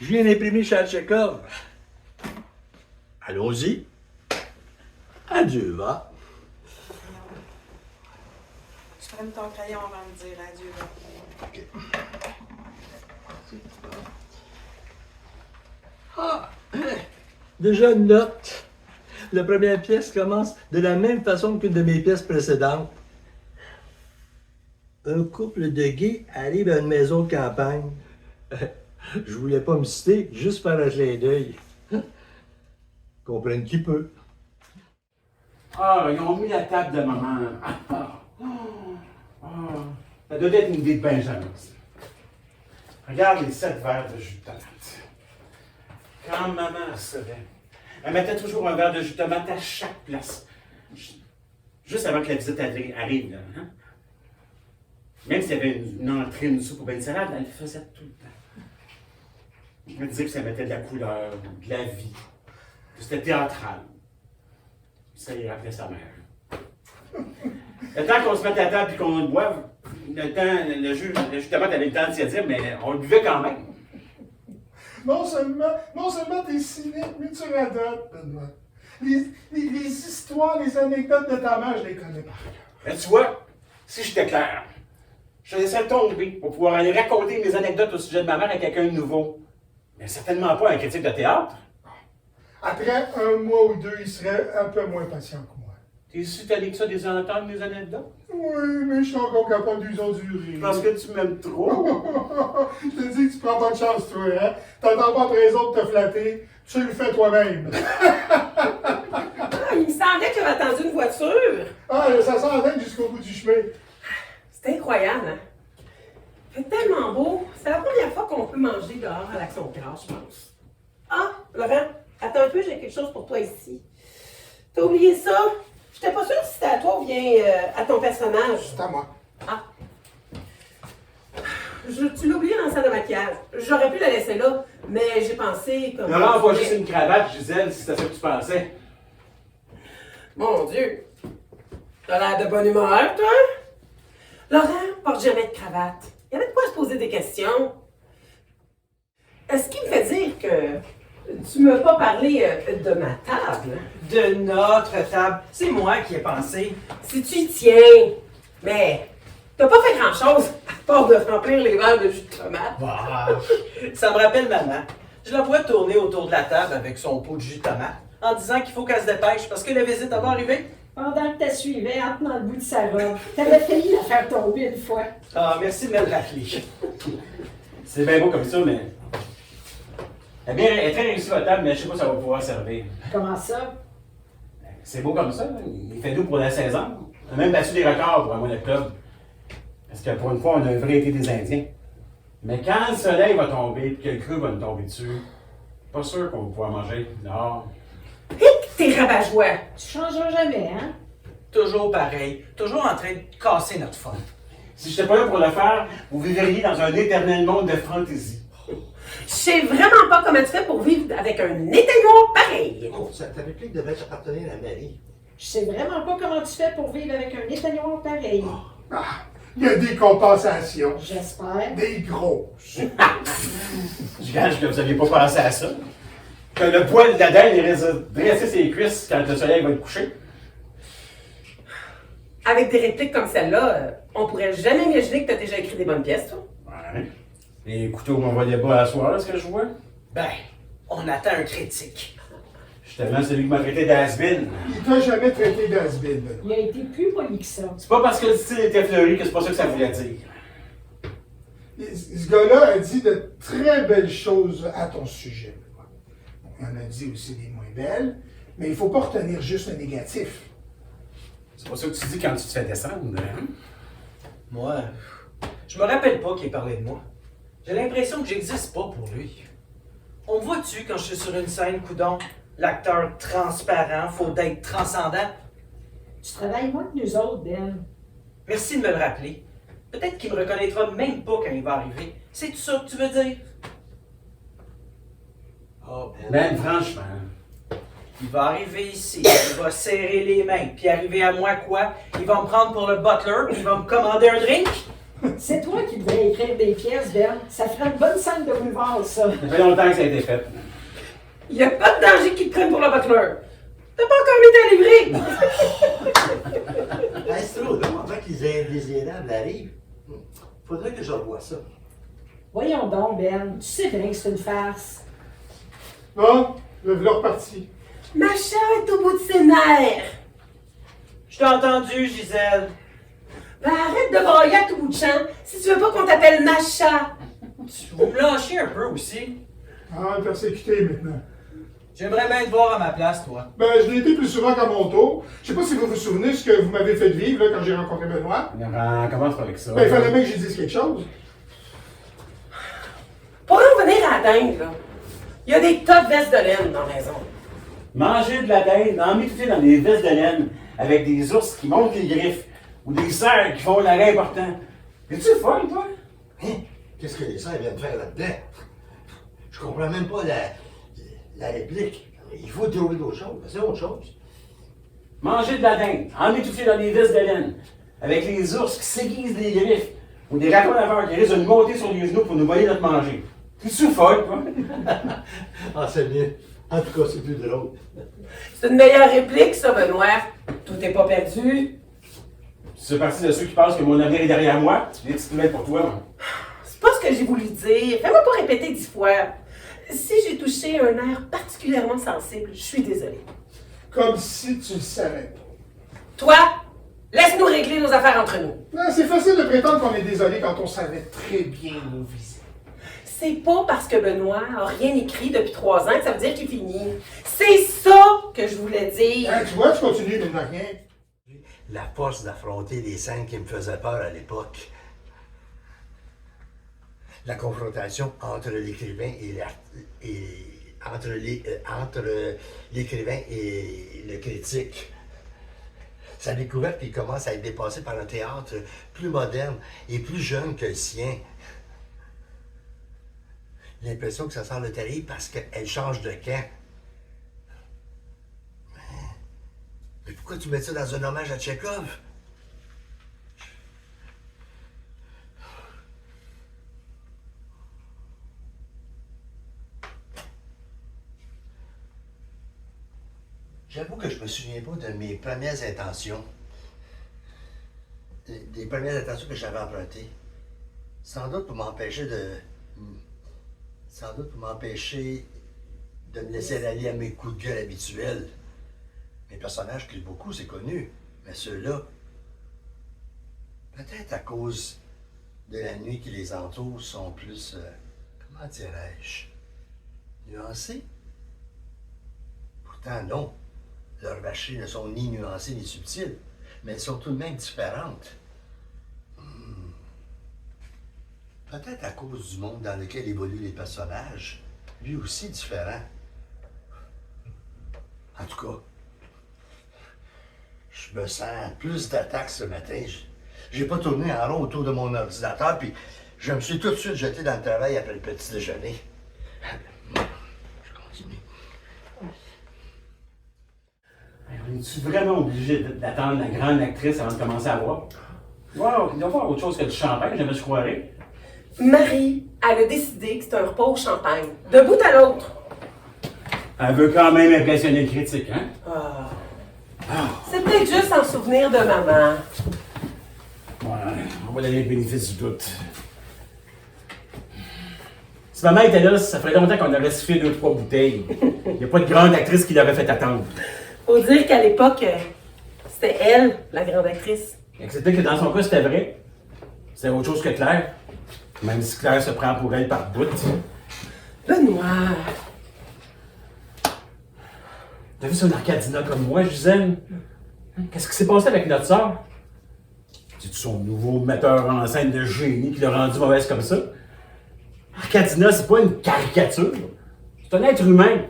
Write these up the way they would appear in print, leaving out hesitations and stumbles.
Je viens d'imprimer Charles Chekhov. Allons-y. Adieu, va. Je prends ton crayon avant de dire adieu. Là. OK. Ah! Déjà une note. La première pièce commence de la même façon qu'une de mes pièces précédentes. Un couple de gays arrive à une maison de campagne. Je voulais pas me citer, juste faire un clin d'œil. Comprenne qui peut. Ah, ils ont mis la table de maman. Ça doit être une idée de Benjamin. Ça. Regarde les 7 verres de jus de tomate. Quand maman recevait, elle mettait toujours un verre de jus de tomate à chaque place. Juste avant que la visite arrive, là. Hein? Même s'il y avait une entrée, une soupe ou bien une salade, elle le faisait tout le temps. Je me disais que ça mettait de la couleur, de la vie. Que c'était théâtral. Ça y rappelait sa mère. Le temps qu'on se mette à table et qu'on le boive, le jus de tomate avait le temps de s'y dire, mais on le buvait quand même. Non seulement t'es cynique, mais tu radotes, Benoît. Les histoires, les anecdotes de ta mère, je les connais par cœur. Mais tu vois, si j'étais clair, je laissais tomber pour pouvoir aller raconter mes anecdotes au sujet de ma mère à quelqu'un de nouveau. Mais certainement pas un critique de théâtre. Après un mois ou deux, il serait un peu moins patient que moi. T'es si tanné que ça des entendre mes anecdotes? Oui, mais je suis encore capable d'user endurer. Parce que tu m'aimes trop. Je te dis que tu prends pas de chance, toi, hein? T'attends pas après les autres de te flatter, tu le fais toi-même. Il me semblait que j'avais attendu une voiture. Ah, ça s'en va jusqu'au bout du chemin. C'est incroyable, hein? C'est tellement beau. C'est la première fois qu'on peut manger dehors à l'Action Crasse, je pense. Ah, Laurent, attends un peu, j'ai quelque chose pour toi ici. T'as oublié ça? J'étais pas sûre si c'était à toi ou bien à ton personnage. C'est à moi. Ah. Tu l'as oublié dans la salle de maquillage. J'aurais pu la laisser là, mais j'ai pensé comme... Laurent envoie juste une cravate, Gisèle, si c'est ça que tu pensais. Mon Dieu! T'as l'air de bonne humeur, toi? Laurent porte jamais de cravate. Il y avait de quoi se poser des questions. Ce qui me fait dire que tu m'as pas parlé de ma table. De notre table. C'est moi qui ai pensé. Si tu y tiens, mais t'as pas fait grand-chose à part de remplir les verres de jus de tomate. Bah, ça me rappelle maman. Je la vois tourner autour de la table avec son pot de jus de tomate en disant qu'il faut qu'elle se dépêche parce que la visite va arriver. Pendant que tu suivais, en tenant le bout de sa robe, t'avais failli la faire tomber une fois. Ah, merci de me le rappeler. C'est bien beau comme ça, mais... Elle est très réussie votre table, mais je sais pas si ça va pouvoir servir. Comment ça? C'est beau comme ça, là. Il fait doux pour la saison. On a même battu des records pour un mois d'octobre. Parce que pour une fois, on a un vrai été des Indiens. Mais quand le soleil va tomber et que le creux va nous tomber dessus, pas sûr qu'on va pouvoir manger dehors. Hé, t'es rabat-joie! Tu changeras jamais, hein? Toujours pareil. Toujours en train de casser notre fun. Si j'étais pas là pour le faire, vous vivriez dans un éternel monde de fantaisie. Je sais vraiment pas comment tu fais pour vivre avec un éteignoir pareil. Oh, ta réplique devait appartenir à Marie. Je sais vraiment pas comment tu fais pour vivre avec un éteignoir pareil. Ah, il y a des compensations. J'espère. Des grosses. Je gage que vous n'aviez pas pensé à ça. Que le poil de la dinde irait dresser ses cuisses quand le soleil va être couché. Avec des répliques comme celle-là, on pourrait jamais imaginer que t'as déjà écrit des bonnes pièces, toi. Ouais. Les couteaux m'envoyaient pas à soir, ce que je vois. Ben, on attend un critique. Justement, celui qui m'a traité d'has-been. Il t'a jamais traité d'has-been, Benoît. Il a été plus poli que ça. C'est pas parce que le style était fleuri que c'est pas ça que ça voulait dire. Ce gars-là a dit de très belles choses à ton sujet, Benoît. Il en a dit aussi des moins belles, mais il faut pas retenir juste le négatif. C'est pas ça que tu dis quand tu te fais descendre, hein? Moi, je me rappelle pas qu'il ait parlé de moi. J'ai l'impression que j'existe pas pour lui. On me voit-tu quand je suis sur une scène, coudon? L'acteur transparent, faut d'être transcendant. Tu travailles moins que nous autres, Ben. Merci de me le rappeler. Peut-être qu'il me reconnaîtra même pas quand il va arriver. C'est tout ça que tu veux dire? Oh, Ben, franchement. Il va arriver ici, il va serrer les mains, puis arriver à moi quoi? Il va me prendre pour le butler, puis il va me commander un drink? C'est toi qui devrais écrire des pièces, Ben. Ça ferait une bonne scène de boulevard, ça. Ça fait longtemps que ça a été fait. Il n'y a pas de danger qui te prenne pour le butler. T'as pas encore mis ta livrée. Hey, c'est trop long avant que les indésirables arrivent. Faudrait que je revoie ça. Voyons donc, Ben. Tu sais bien que c'est une farce. Bon, le vlog parti. Macha est au bout de ses nerfs. Je t'ai entendu, Gisèle. Ben, arrête de brailler à tout bout de champ si tu veux pas qu'on t'appelle Macha. Vous me lâchez un peu aussi. Ah, persécuté maintenant. J'aimerais bien te voir à ma place, toi. Ben, je l'ai été plus souvent qu'à mon tour. Je sais pas si vous vous souvenez de ce que vous m'avez fait vivre là, quand j'ai rencontré Benoît. On commence avec ça. Ben, il fallait bien que j'y dise quelque chose. Pour en venir à la dinde, là, il y a des tas de vestes de laine dans la maison. Manger de la dinde, emmitoufler dans des vestes de laine, avec des ours qui montent les griffes, ou des cerfs qui font l'arrêt important. Es-tu folle, toi? Hein? Qu'est-ce que les serfs viennent faire là-dedans? Je comprends même pas la réplique. Il faut trouver d'autres choses. C'est autre chose. Manger de la dinde, emmitoufler dans des vestes de laine, avec les ours qui s'aiguisent des griffes, ou des raccoons laveurs qui risquent de nous monter sur les genoux pour nous voler notre manger. Es-tu folle, toi? Ah, c'est mieux. En tout cas, c'est plus drôle. C'est une meilleure réplique, ça, Benoît. Tout n'est pas perdu. Tu fais partie de ceux qui pensent que mon avenir est derrière moi. Tu viens de te mettre pour toi, moi. C'est pas ce que j'ai voulu dire. Fais-moi pas répéter 10 fois. Si j'ai touché un air particulièrement sensible, je suis désolée. Comme si tu le savais pas. Toi, laisse-nous régler nos affaires entre nous. Non, c'est facile de prétendre qu'on est désolé quand on savait très bien nous viser. C'est pas parce que Benoît a rien écrit depuis 3 ans que ça veut dire qu'il finit. C'est ça que je voulais dire. Hein, tu vois, tu continues de ne rien. La force d'affronter les scènes qui me faisaient peur à l'époque. La confrontation entre l'écrivain entre l'écrivain et le critique. Sa découverte qui commence à être dépassée par un théâtre plus moderne et plus jeune que le sien. L'impression que ça sort de terrible parce qu'elle change de camp. Mais pourquoi tu mets ça dans un hommage à Tchekhov? J'avoue que je me souviens pas de mes premières intentions. Des premières intentions que j'avais empruntées. Sans doute pour m'empêcher de me laisser aller à mes coups de gueule habituels. Mes personnages crient beaucoup, c'est connu. Mais ceux-là, peut-être à cause de la nuit qui les entoure, sont plus, comment dirais-je, nuancés. Pourtant, non. Leurs vacheries ne sont ni nuancées ni subtiles, mais elles sont tout de même différentes. Peut-être à cause du monde dans lequel évoluent les personnages, lui aussi différent. En tout cas, je me sens plus d'attaque ce matin. J'ai pas tourné en rond autour de mon ordinateur, puis je me suis tout de suite jeté dans le travail après le petit déjeuner. Je continue. On est-tu vraiment obligé d'attendre la grande actrice avant de commencer à voir? Wow, il doit y avoir autre chose que du champagne, jamais je croirais. Marie, elle a décidé que c'était un repas au champagne, de bout à l'autre. Elle veut quand même impressionner le critique, hein? C'est peut-être juste en souvenir de maman. Ouais, on va donner le bénéfice du doute. Si maman était là, ça ferait longtemps qu'on aurait sifflé 2-3 bouteilles. Il n'y a pas de grande actrice qui l'aurait fait attendre. Faut dire qu'à l'époque, c'était elle, la grande actrice. Accepter que dans son cas, c'était vrai. C'était autre chose que Claire. Même si Claire se prend pour elle par bout. Benoît. T'as vu son Arcadina comme moi, Gisèle? Qu'est-ce qui s'est passé avec notre sœur? C'est-tu son nouveau metteur en scène de génie qui l'a rendu mauvaise comme ça? Arcadina, c'est pas une caricature. C'est un être humain.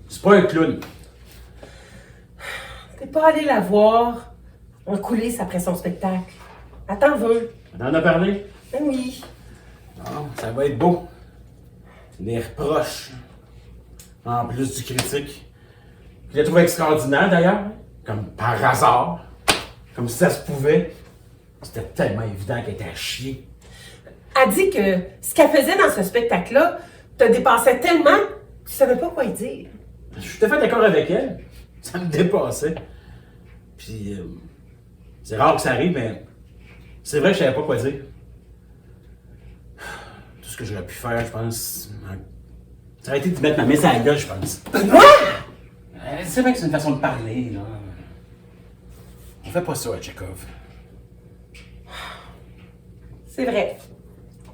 C'est pas un clown. T'es pas allé la voir en coulisses après son spectacle. Elle t'en veut. On en a parlé? Ben oui. Ah, ça va être beau. Des reproches. En plus du critique. Je l'ai trouvé extraordinaire d'ailleurs. Comme par hasard. Comme si ça se pouvait. C'était tellement évident qu'elle était à chier. Elle dit que ce qu'elle faisait dans ce spectacle-là te dépassait tellement que tu savais pas quoi y dire. Je suis tout à fait d'accord avec elle. Ça me dépassait. Puis, c'est rare que ça arrive, mais c'est vrai que je savais pas quoi dire. Tout ce que j'aurais pu faire, je pense, ça aurait été de mettre ma mise à la gueule, je pense. Benoît! C'est vrai que c'est une façon de parler, là. On fait pas ça à Tchekhov. C'est vrai.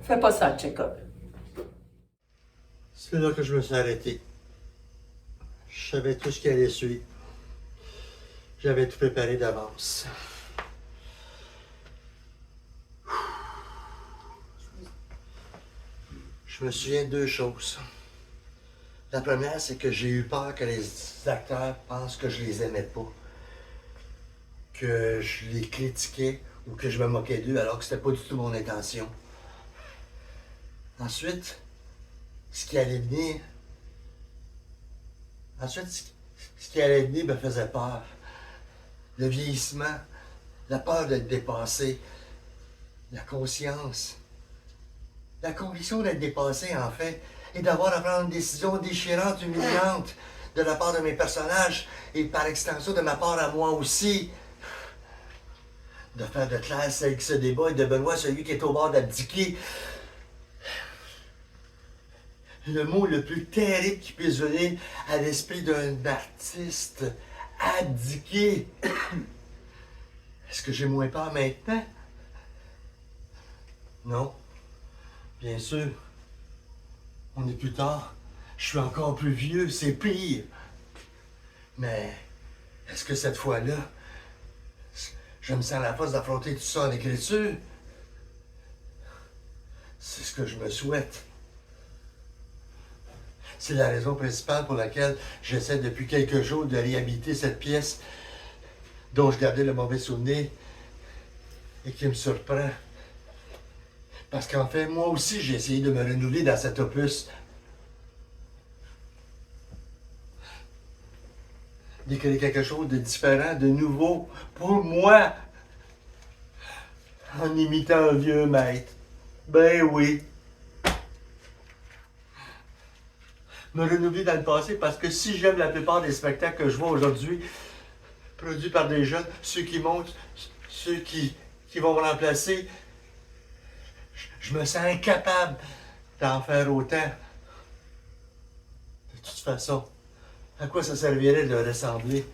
Fais pas ça, Tchekhov. C'est là que je me suis arrêté. Je savais tout ce qui allait suivre. J'avais tout préparé d'avance. Je me souviens de 2 choses. La première, c'est que j'ai eu peur que les acteurs pensent que je les aimais pas, que je les critiquais ou que je me moquais d'eux alors que c'était pas du tout mon intention. Ensuite, ce qui allait venir me faisait peur. Le vieillissement, la peur d'être dépassé, la conscience, la conviction d'être dépassé en fait, et d'avoir à prendre une décision déchirante, humiliante de la part de mes personnages et par extension de ma part à moi aussi. De faire de Claire celle qui se débat et de Benoît celui qui est au bord d'abdiquer. Le mot le plus terrible qui puisse venir à l'esprit d'un artiste, abdiquer. Est-ce que j'ai moins peur maintenant? Non. Bien sûr. On est plus tard. Je suis encore plus vieux, c'est pire. Mais est-ce que cette fois-là, je me sens la force d'affronter tout ça en écriture? C'est ce que je me souhaite. C'est la raison principale pour laquelle j'essaie depuis quelques jours de réhabiliter cette pièce dont je gardais le mauvais souvenir et qui me surprend. Parce qu'en fait, moi aussi, j'ai essayé de me renouveler dans cet opus. D'écrire quelque chose de différent, de nouveau, pour moi, en imitant un vieux maître. Ben oui. Me renouveler dans le passé parce que si j'aime la plupart des spectacles que je vois aujourd'hui, produits par des jeunes, ceux qui montent, ceux qui vont me remplacer, je me sens incapable d'en faire autant. De toute façon, à quoi ça servirait de leur ressembler?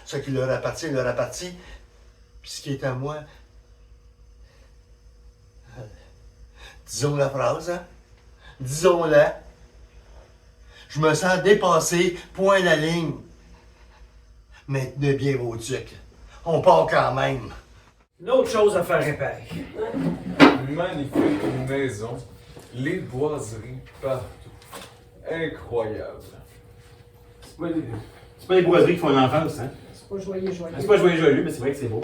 Ce qui leur appartient, puis ce qui est à moi. Disons la phrase, hein? Disons-la. Je me sens dépassé, point la ligne. Maintenez bien vos trucs. On part quand même. Une autre chose à faire réparer. Magnifique maison, les boiseries partout. Incroyable. C'est pas les boiseries qui font l'enfance, hein? C'est pas joyeux, joyeux. C'est pas joyeux, mais c'est vrai que c'est beau.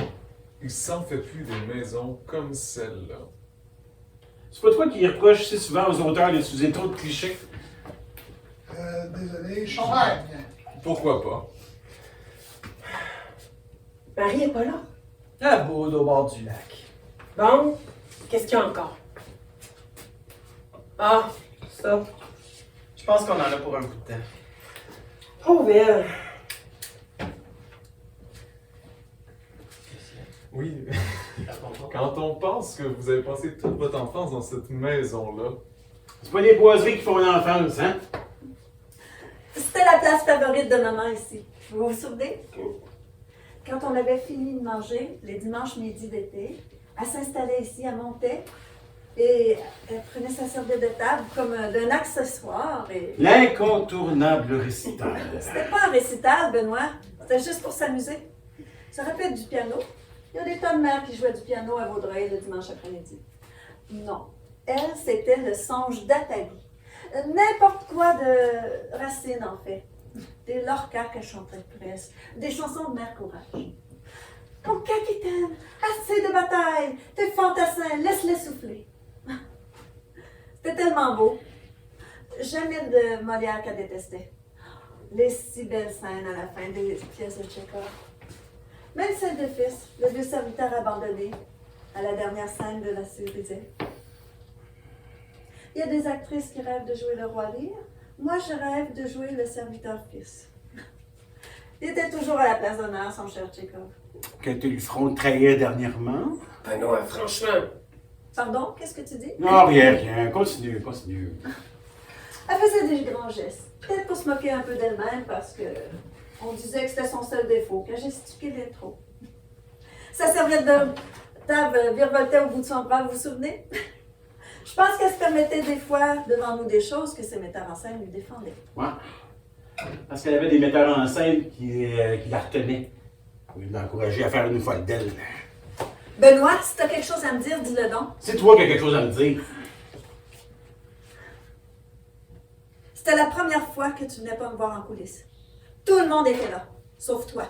Il s'en fait plus des maisons comme celle-là. C'est pas toi qui reproches si souvent aux auteurs d'utiliser trop de clichés? Désolé, je suis... Pourquoi pas? Marie est pas là. La boude au bord du lac. Bon, qu'est-ce qu'il y a encore? Ah, ça. Je pense qu'on en a pour un bout de temps. Pauvre elle. Oui. Quand on pense que vous avez passé toute votre enfance dans cette maison-là, C'est pas les boiseries qui font l'enfance, hein? C'était la place favorite de maman ici. Vous vous souvenez? Quand on avait fini de manger, les dimanches midi d'été, elle s'installait ici, elle montait et elle prenait sa serviette de table comme d'un accessoire. Et... L'incontournable récital. C'était pas un récital, Benoît. C'était juste pour s'amuser. Ça aurait pu être du piano. Il y a des tas de mères qui jouaient du piano à Vaudreuil le dimanche après-midi. Non. Elle, c'était le songe d'Athalie. N'importe quoi de Racine, en fait. Des Lorca qu'elle chantait presque. Des chansons de Mère Courage. Ton capitaine, assez de bataille. Tes fantassins, laisse-les souffler. C'était tellement beau. Jamais de Molière qu'elle détestait. Les si belles scènes à la fin des pièces de Tchekhov. Même celle de Fils, le vieux serviteur abandonné, à la dernière scène de la série. Il y a des actrices qui rêvent de jouer le roi Lear. Moi, je rêve de jouer le serviteur fils. Il était toujours à la place d'honneur, son cher Tchekhov. Que tu le front de trahir dernièrement? Benoît, franchement. Pardon, qu'est-ce que tu dis? Non, rien. Continue. Elle faisait des grands gestes. Peut-être pour se moquer un peu d'elle-même parce que on disait que c'était son seul défaut, qu'elle gesticulait trop. Sa serviette de table virevoltait au bout de son bras, vous vous souvenez? Je pense qu'elle se permettait des fois devant nous des choses que ses metteurs en scène lui défendaient. Ouais. Parce qu'elle avait des metteurs en scène qui la retenaient. Pour l'encourager à faire une folle d'elle. Benoît, si t'as quelque chose à me dire, dis-le donc. C'est toi qui as quelque chose à me dire. C'était la première fois que tu venais pas me voir en coulisses. Tout le monde était là, sauf toi.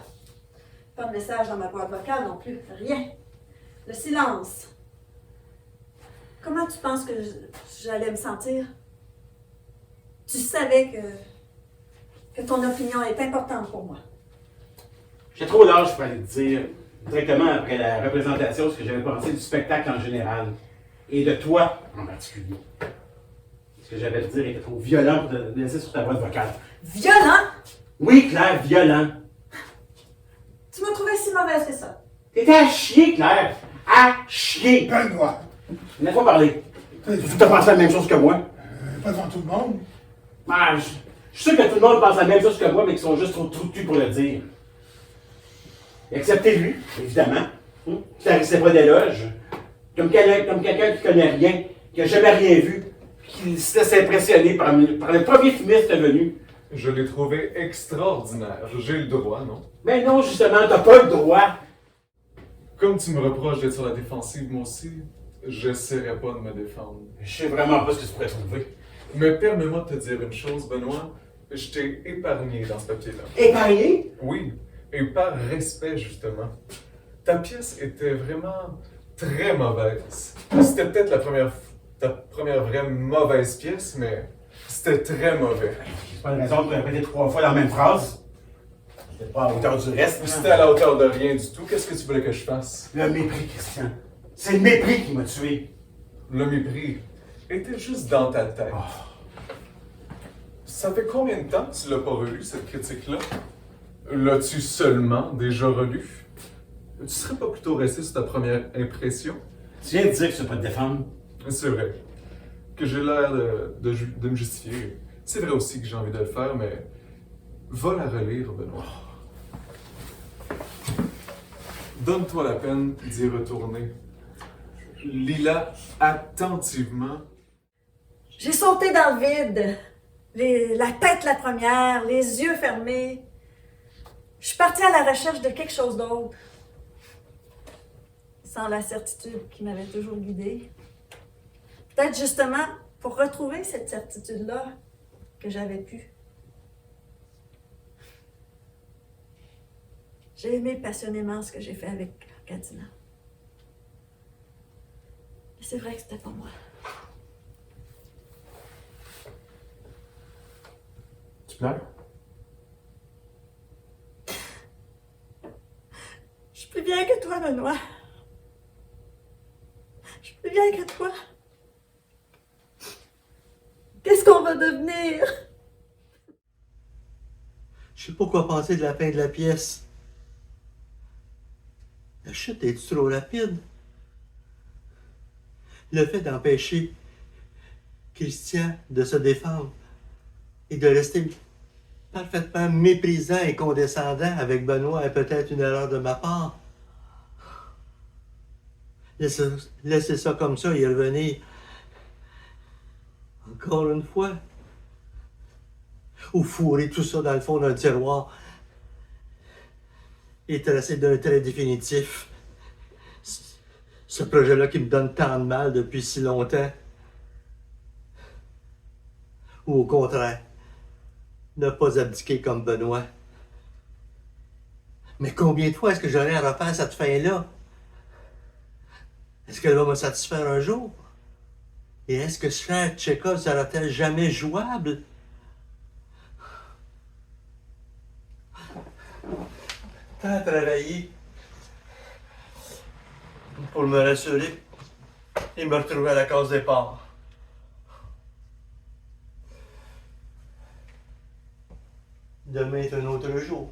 Pas de message dans ma boîte vocale non plus, rien. Le silence. Comment tu penses que j'allais me sentir? Tu savais que ton opinion est importante pour moi. J'ai trop l'âge pour aller te dire directement après la représentation ce que j'avais pensé du spectacle en général. Et de toi en particulier. Ce que j'avais à te dire était trop violent pour te laisser sur ta boîte vocale. Violent? Oui, Claire, violent. Tu m'as trouvé si mauvaise que ça. T'étais à chier, Claire. À chier. Benoît, Laisse-moi parler. Tu as pensé la même chose que moi. pas devant tout le monde. Ah, je suis sûr que tout le monde pense la même chose que moi, mais qu'ils sont juste trop trous de cul pour le dire. Excepté lui, évidemment. Qui t'arrêtait pas d'éloge. Comme quelqu'un qui connaît rien, qui n'a jamais rien vu, qui se laisse impressionner par le premier fumiste venu. Je l'ai trouvé extraordinaire. J'ai le droit, non? Mais non, justement, t'as pas le droit. Comme tu me reproches d'être sur la défensive, moi aussi, j'essaierai pas de me défendre. Je sais vraiment pas ce que tu pourrais trouver. Mais permets-moi de te dire une chose, Benoît. Je t'ai épargné dans ce papier-là. Épargné? Oui, et par respect, justement. Ta pièce était vraiment très mauvaise. C'était peut-être ta première vraie mauvaise pièce, mais c'était très mauvais. C'est pas une raison de répéter 3 fois la même phrase. C'était pas à hauteur du reste. C'était à la hauteur de rien du tout. Qu'est-ce que tu voulais que je fasse? Le mépris, Christian. C'est le mépris qui m'a tué. Le mépris était juste dans ta tête. Ça fait combien de temps que tu l'as pas relu, cette critique-là? L'as-tu seulement déjà relu? Tu serais pas plutôt resté sur ta première impression? Tu viens de dire que tu ne pas te défendre. C'est vrai. Que j'ai l'air de me justifier. C'est vrai aussi que j'ai envie de le faire, mais va la relire, Benoît. Donne-toi la peine d'y retourner. Lis-la attentivement. J'ai sauté dans le vide. La tête la première, les yeux fermés. Je suis partie à la recherche de quelque chose d'autre. Sans la certitude qui m'avait toujours guidée. Peut-être justement pour retrouver cette certitude-là que j'avais pu. J'ai aimé passionnément ce que j'ai fait avec Katina. Mais c'est vrai que c'était pas moi. Tu pleures? Je suis plus bien que toi, Benoît. Je suis plus bien que toi. Qu'est-ce qu'on va devenir? Je sais pas quoi penser de la fin de la pièce. La chute est trop rapide. Le fait d'empêcher Christian de se défendre et de rester parfaitement méprisant et condescendant avec Benoît est peut-être une erreur de ma part. Laisser ça comme ça et revenir encore une fois. Ou fourrer tout ça dans le fond d'un tiroir et tracer d'un trait définitif ce projet-là qui me donne tant de mal depuis si longtemps. Ou au contraire, ne pas abdiquer comme Benoît. Mais combien de fois est-ce que j'aurai à refaire cette fin-là? Est-ce qu'elle va me satisfaire un jour? Et est-ce que cher Tchekhov sera-t-elle jamais jouable? Tant à travailler pour me rassurer et me retrouver à la case départ. Demain est un autre jour.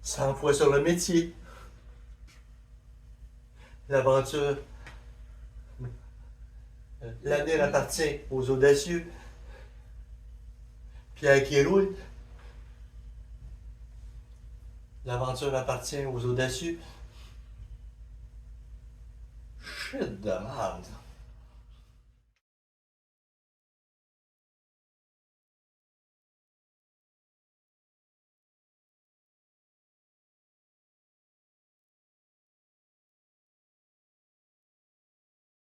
100 fois sur le métier. L'aventure, l'avenir appartient aux audacieux. Pierre qui roule. L'aventure appartient aux audacieux. Shit de merde.